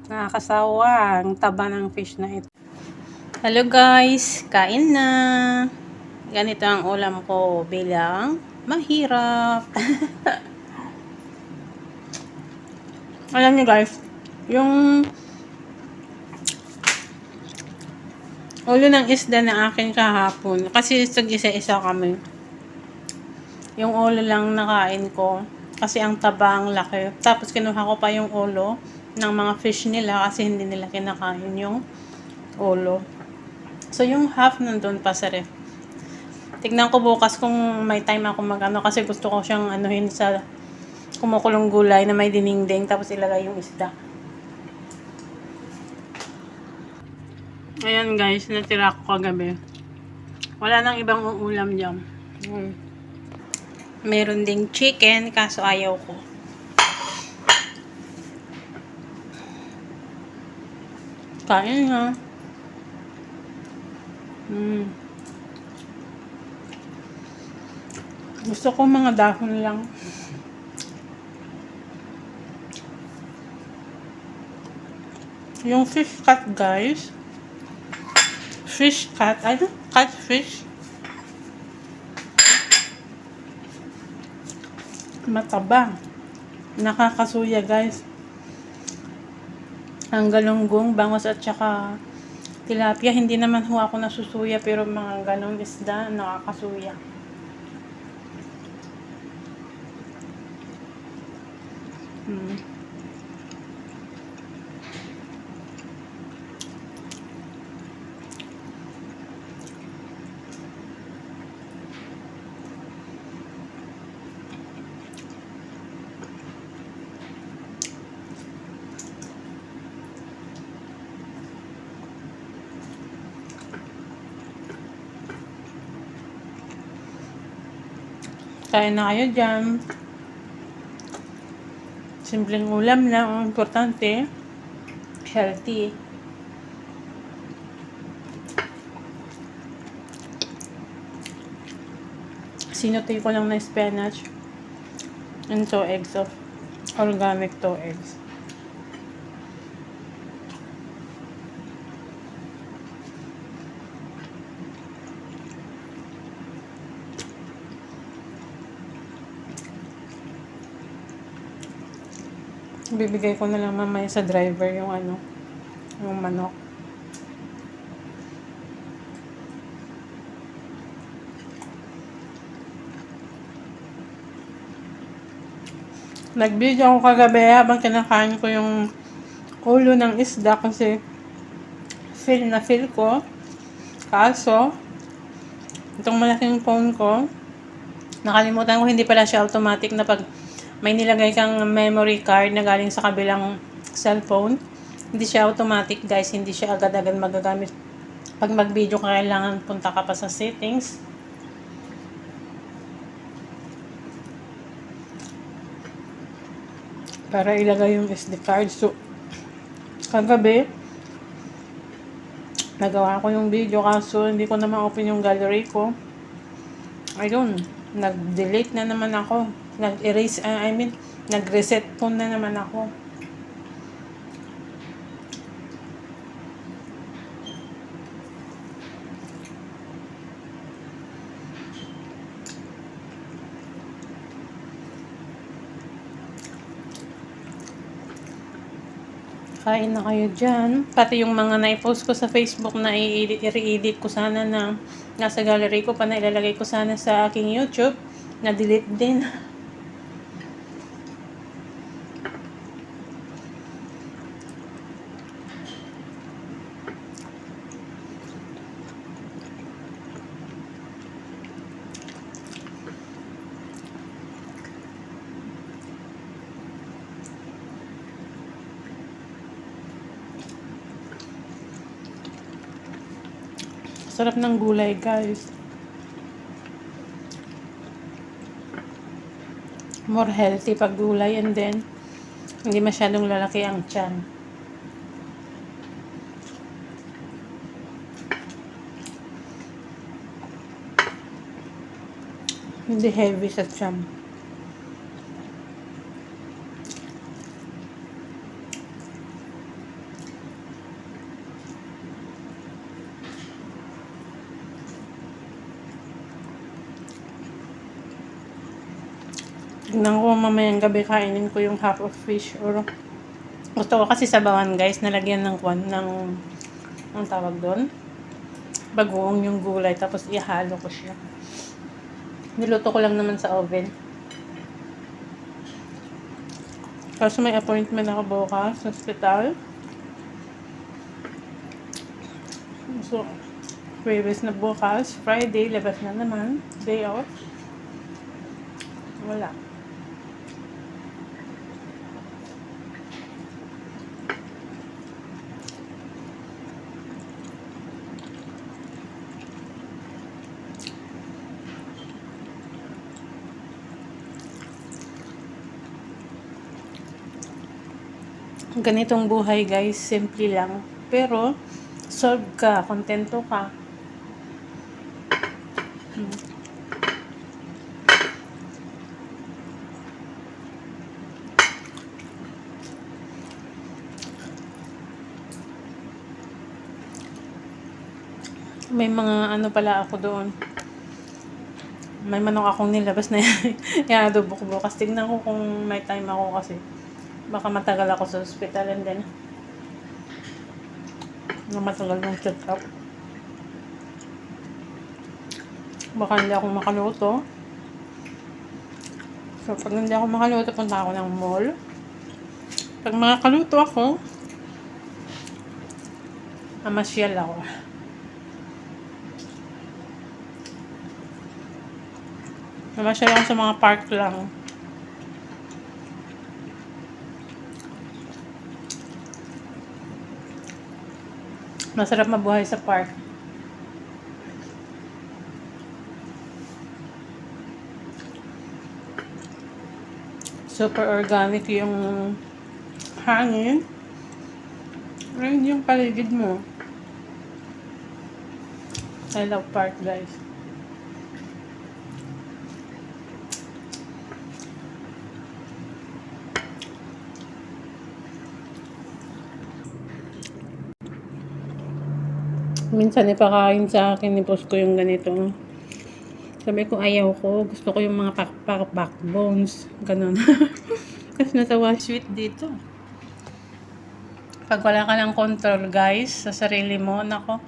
Nakakasawa ang taba ng fish na ito. Hello guys, kain na. Ganito ang ulam ko bilang mahirap. Alam niyo guys, yung ulo ng isda na akin kahapon, kasi isa-isa kami. Yung ulo lang nakain ko, kasi ang taba ang laki. Tapos kinuha ko pa yung ulo ng mga fish nila kasi hindi nila kinakain yung ulo. So yung half nandun pa sa ref. Tignan ko bukas kung may time ako mag-ano kasi gusto ko siyang anuhin sa kumukulong gulay na may dinengdeng tapos ilagay yung isda. Ayan guys, natira ko kagabi. Wala nang ibang uulam dyan. Meron ding chicken kaso ayaw ko. Kain nga. Gusto ko mga dahon lang. Yung fish cut guys. Fish cut. Ano? Catfish. Mataba. Nakakasuya guys. Ang galunggong, bangos at saka tilapia. Hindi naman ho ako nasusuya pero mga ganong isda nakakasuya. Kain na kayo dyan. Simpleng ulam lang. Ang importante, healthy. Sinutoy ko lang na spinach and 2 eggs of organic 2 eggs. Bibigay ko na lang mamaya sa driver yung yung manok. Nag-video ako kagabi habang kinakain ko yung ulo ng isda kasi feel ko. Kaso, itong malaking phone ko, nakalimutan ko hindi pala siya automatic na pag may nilagay kang memory card na galing sa kabilang cellphone, hindi siya automatic guys, hindi siya agad-agad magagamit. Pag mag-video ka, kailangan punta ka pa sa settings. Para ilagay yung SD card. So, kagabi, nagawa ko yung video kaso hindi ko na ma-open yung gallery ko. Ayun, nag-delete na naman ako. Nag-erase, nag-reset phone na naman ako. Kain na kayo dyan. Pati yung mga na-post ko sa Facebook na i-edit ko sana na nasa gallery ko pa na ilalagay ko sana sa aking YouTube. Na-delete din. Sarap ng gulay guys. More healthy pag gulay and then hindi masyadong lalaki ang tiyan. Hindi heavy sa tiyan. Tignan ko mamayang gabi kainin ko yung half of fish or gusto ko kasi sabawan guys, nalagyan ng ang tawag doon, bagoong yung gulay tapos ihalo ko siya. Niluto ko lang naman sa oven. Kasi may appointment ako bukas sa hospital. So, previous na bukas, Friday, labas na naman, day off. Wala. Ganitong buhay guys, simple lang. Pero, solve ka, kontento ka. May mga ano pala ako doon. May manok akong nilabas na yan. Adobo ko bukas. Tignan ko kung may time ako kasi. Baka matagal ako sa hospital and then matagal ng check up. Baka hindi ako makaluto. So, pag hindi ako makaluto, punta ako ng mall. Pag makakaluto ako, mamasyal ako. Mamasyal ako sa mga park lang. Masarap mabuhay sa park. Super organic yung hangin. Ayun yung paligid mo. I love park guys. Minsan ipakain sa akin ni boss ko yung ganito. Sabi ko ayaw ko. Gusto ko yung mga backbones. Ganon. Kasi natawa sweet dito. Pag wala ka ng control guys sa sarili mo, nako,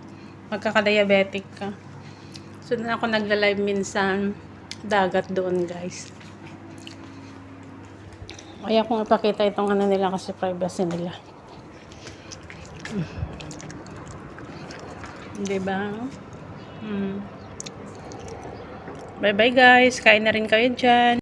magkaka-diabetic ka. So na ako nagla-live minsan dagat doon guys. Ayaw kong ipakita itong ano nila kasi privacy nila. Diba? Bye bye guys. Kain na rin kayo dyan.